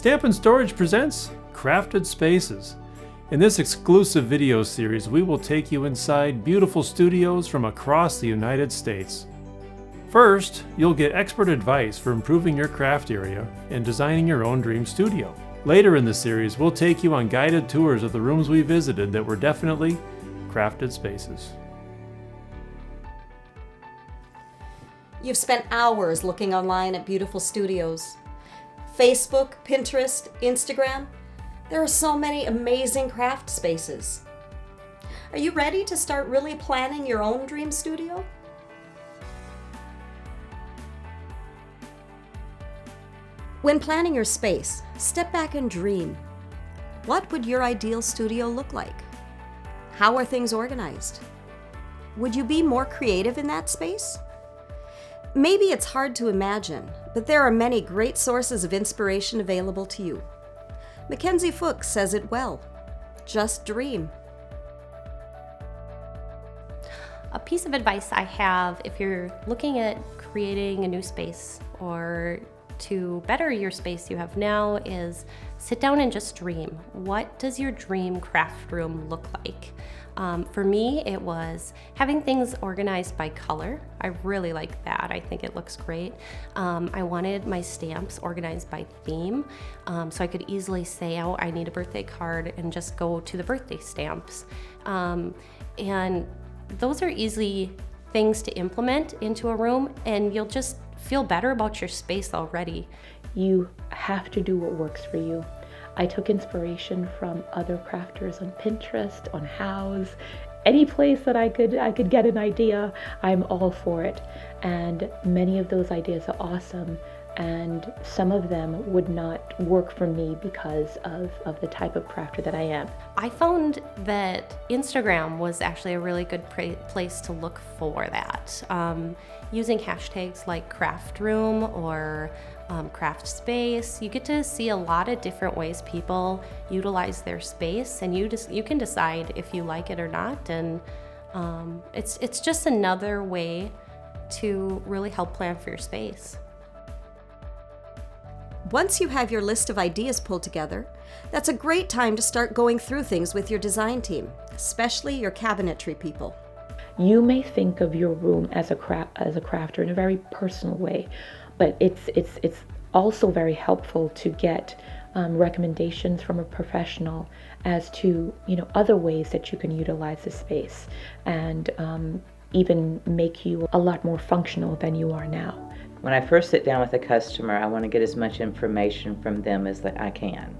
StampnStorage presents Crafted Spaces. In this exclusive video series, we will take you inside beautiful studios from across the United States. First, you'll get expert advice for improving your craft area and designing your own dream studio. Later in the series, we'll take you on guided tours of the rooms we visited that were definitely crafted spaces. You've spent hours looking online at beautiful studios. Facebook, Pinterest, Instagram. There are so many amazing craft spaces. Are you ready to start really planning your own dream studio? When planning your space, step back and dream. What would your ideal studio look like? How are things organized? Would you be more creative in that space? Maybe it's hard to imagine, but there are many great sources of inspiration available to you. Mackenzie Fuchs says it well. Just dream. A piece of advice I have if you're looking at creating a new space or to better your space you have now is sit down and just dream. What does your dream craft room look like? For me, it was having things organized by color. I really like that. I think it looks great. I wanted my stamps organized by theme, so I could easily say, oh, I need a birthday card and just go to the birthday stamps. And those are easy things to implement into a room, and you'll just feel better about your space already. You have to do what works for you. I took inspiration from other crafters on Pinterest, on Houzz, any place that I could get an idea. I'm all for it. And many of those ideas are awesome, and some of them would not work for me because of the type of crafter that I am. I found that Instagram was actually a really good place to look for that. Using hashtags like craft room or craft space, you get to see a lot of different ways people utilize their space, and you can decide if you like it or not. And it's just another way to really help plan for your space. Once you have your list of ideas pulled together, that's a great time to start going through things with your design team, especially your cabinetry people. You may think of your room as a crafter in a very personal way, but it's also very helpful to get recommendations from a professional as to other ways that you can utilize the space and even make you a lot more functional than you are now. When I first sit down with a customer, I want to get as much information from them as I can.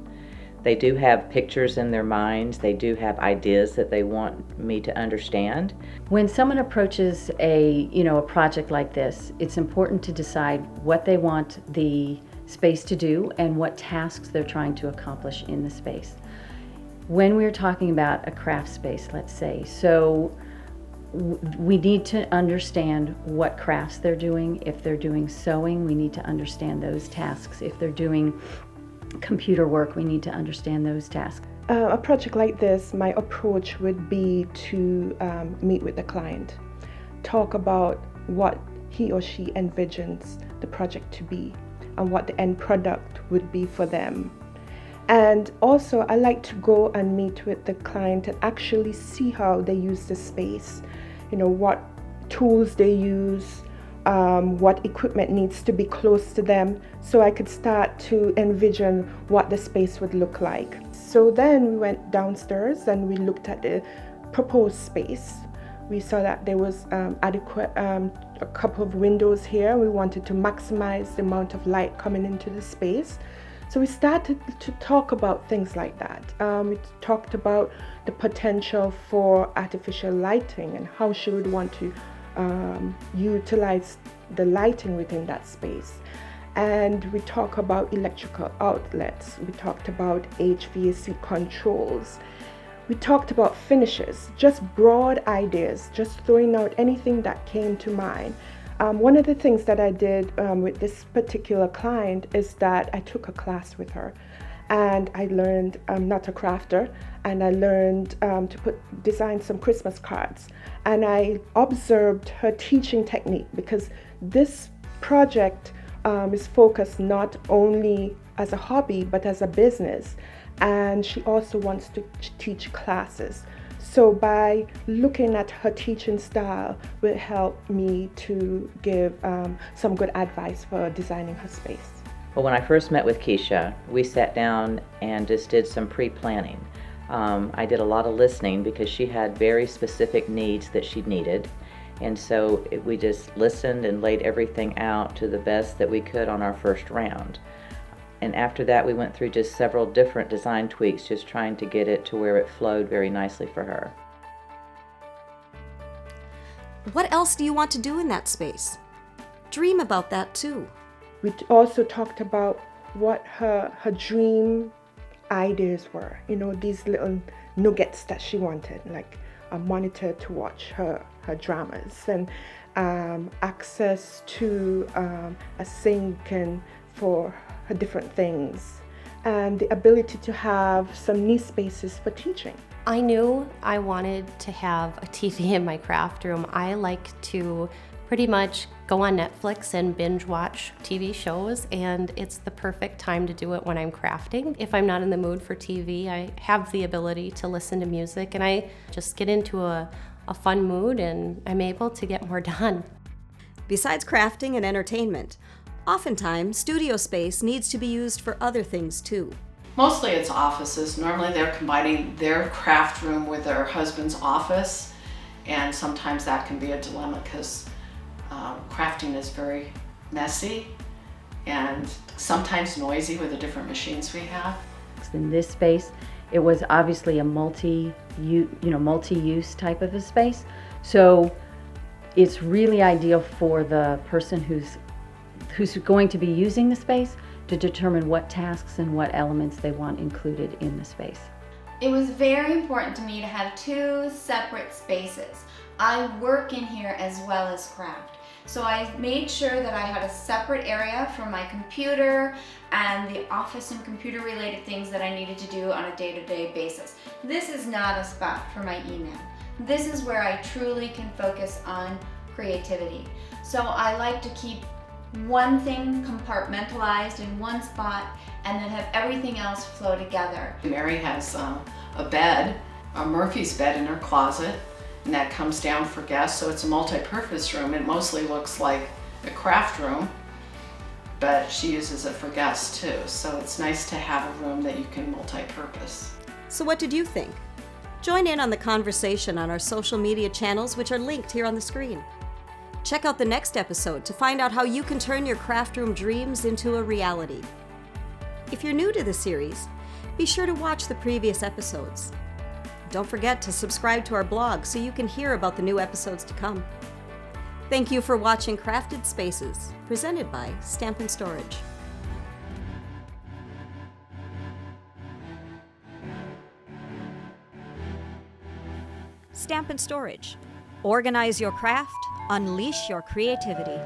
They do have pictures in their minds. They do have ideas that they want me to understand. When someone approaches a project like this, it's important to decide what they want the space to do and what tasks they're trying to accomplish in the space. When we're talking about a craft space, let's say, we need to understand what crafts they're doing. If they're doing sewing, we need to understand those tasks. If they're doing computer work, we need to understand those tasks. A project like this, my approach would be to meet with the client, talk about what he or she envisions the project to be and what the end product would be for them. And also, I like to go and meet with the client and actually see how they use the space, what tools they use, what equipment needs to be close to them, so I could start to envision what the space would look like. So then we went downstairs and we looked at the proposed space. We saw that there was adequate, a couple of windows here. We wanted to maximize the amount of light coming into the space. So we started to talk about things like that. We talked about the potential for artificial lighting and how she would want to utilize the lighting within that space. And we talk about electrical outlets. We talked about HVAC controls. We talked about finishes, just broad ideas, just throwing out anything that came to mind. One of the things that I did with this particular client is that I took a class with her, and I learned, I'm not a crafter, and I learned to design some Christmas cards. And I observed her teaching technique, because this project is focused not only as a hobby, but as a business. And she also wants to teach classes. So by looking at her teaching style will help me to give some good advice for designing her space. Well, when I first met with Keisha, we sat down and just did some pre-planning. I did a lot of listening because she had very specific needs that she needed. And so we just listened and laid everything out to the best that we could on our first round. And after that, we went through just several different design tweaks, just trying to get it to where it flowed very nicely for her. What else do you want to do in that space? Dream about that too. We also talked about what her dream ideas were, you know, these little nuggets that she wanted, like a monitor to watch her dramas, and access to a sink and for her different things, and the ability to have some niche spaces for teaching. I knew I wanted to have a TV in my craft room. I like to pretty much go on Netflix and binge watch TV shows, and it's the perfect time to do it when I'm crafting. If I'm not in the mood for TV, I have the ability to listen to music, and I just get into a fun mood, and I'm able to get more done. Besides crafting and entertainment, oftentimes studio space needs to be used for other things too. Mostly it's offices. Normally they're combining their craft room with their husband's office, and sometimes that can be a dilemma because crafting is very messy and sometimes noisy with the different machines we have. In this space, it was obviously a multi-use type of a space. So it's really ideal for the person who's going to be using the space to determine what tasks and what elements they want included in the space. It was very important to me to have two separate spaces. I work in here as well as craft. So I made sure that I had a separate area for my computer and the office and computer related things that I needed to do on a day-to-day basis. This is not a spot for my email. This is where I truly can focus on creativity. So I like to keep one thing compartmentalized in one spot and then have everything else flow together. Mary has a bed, a Murphy's bed in her closet, and that comes down for guests, so it's a multi-purpose room. It mostly looks like a craft room, but she uses it for guests too, so it's nice to have a room that you can multi-purpose. So what did you think? Join in on the conversation on our social media channels, which are linked here on the screen. Check out the next episode to find out how you can turn your craft room dreams into a reality. If you're new to the series, be sure to watch the previous episodes. Don't forget to subscribe to our blog so you can hear about the new episodes to come. Thank you for watching Crafted Spaces, presented by StampnStorage. StampnStorage. Organize your craft, unleash your creativity.